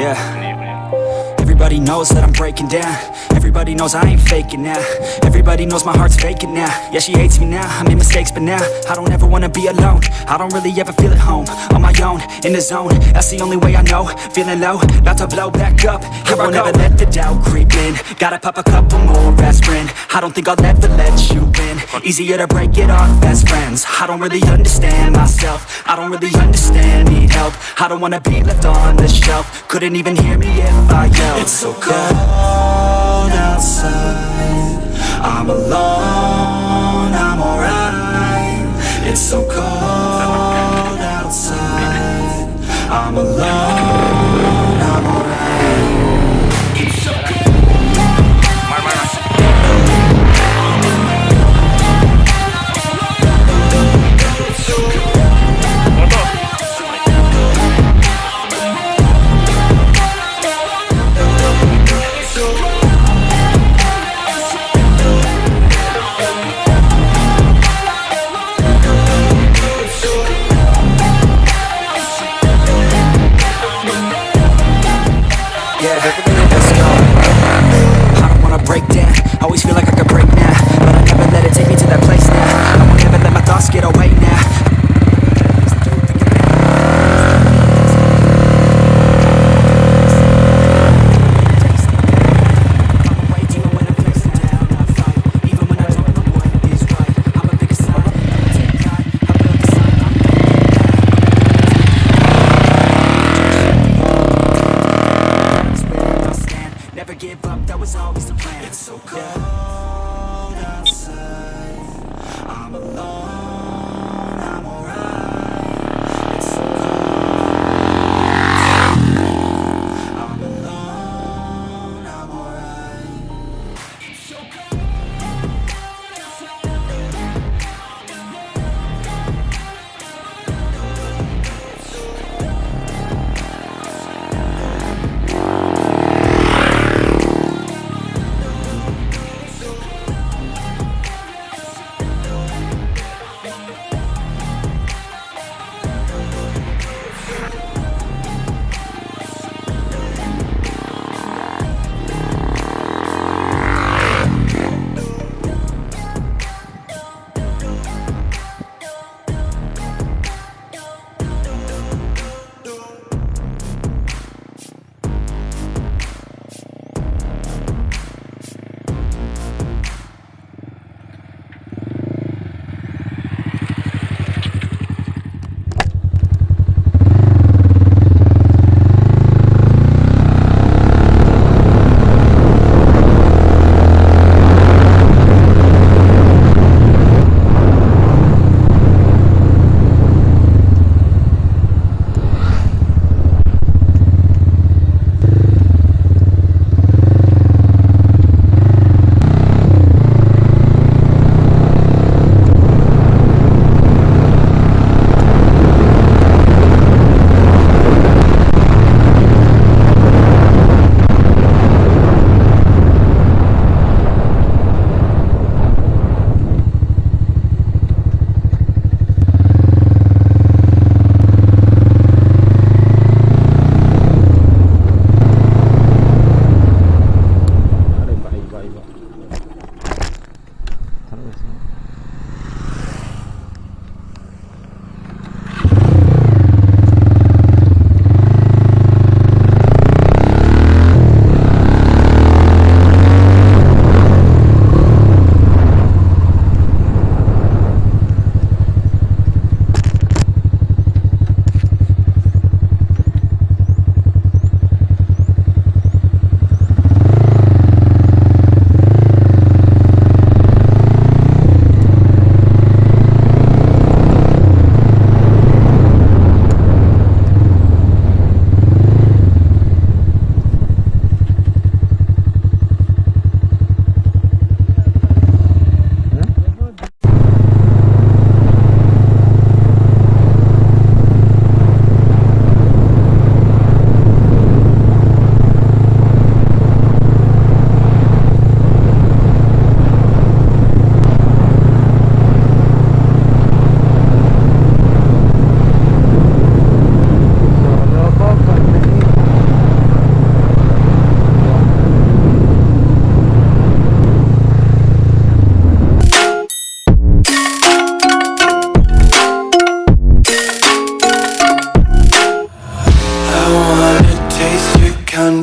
Yeah. Everybody knows that I'm breaking down. Everybody knows I ain't faking now. Everybody knows my heart's vacant now. Yeah, she hates me now, I made mistakes but now I don't ever wanna be alone. I don't really ever feel at home. On my own, in the zone, that's the only way I know. Feeling low, about to blow back up. I won't ever let the doubt creep in. Gotta pop a couple more aspirin. I don't think I'll ever let you in. Easier to break it off best friends. I don't really understand myself. I don't really understand, need help. I don't wanna be left on the shelf. Couldn't even hear me if I yelled. It's so cold outside, I'm alone, I'm alright. It's so cold outside, I'm alone, I'm alright. It's so cold. Let's go. I don't wanna break down. Always feel like I could break now, but I never let it take me to that place now. I won't ever let my thoughts get away now. Never give up, that was always the plan. It's so cold outside, I'm alone, I'm alright. It's so cold, I'm alone, I'm alright. It's so cold.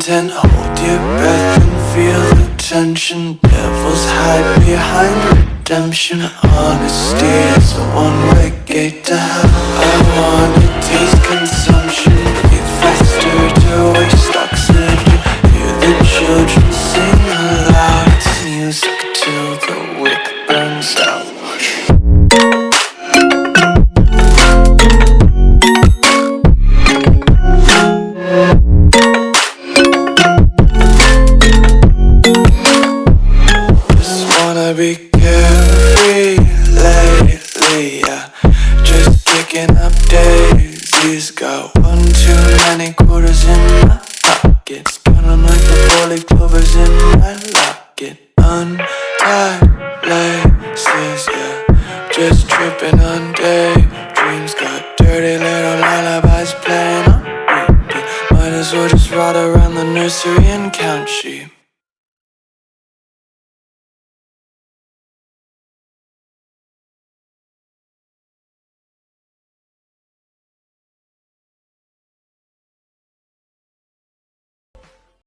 content. Hold your breath and feel the tension. Devils hide behind redemption. Honesty is a one-way gate to hell. I wanna taste consumption. Breathe faster to waste oxygen. Hear the children sing aloud. It's music till the wick burns out. Be carefree lately, yeah. Just kicking up daisies. Got one too many quarters in my pockets. Counting like the four-leaf clovers in my locket. Untied laces, yeah. Just tripping on daydreams. Got dirty little lullabies playing on repeat. Might as well just ride around the nursery and count sheep.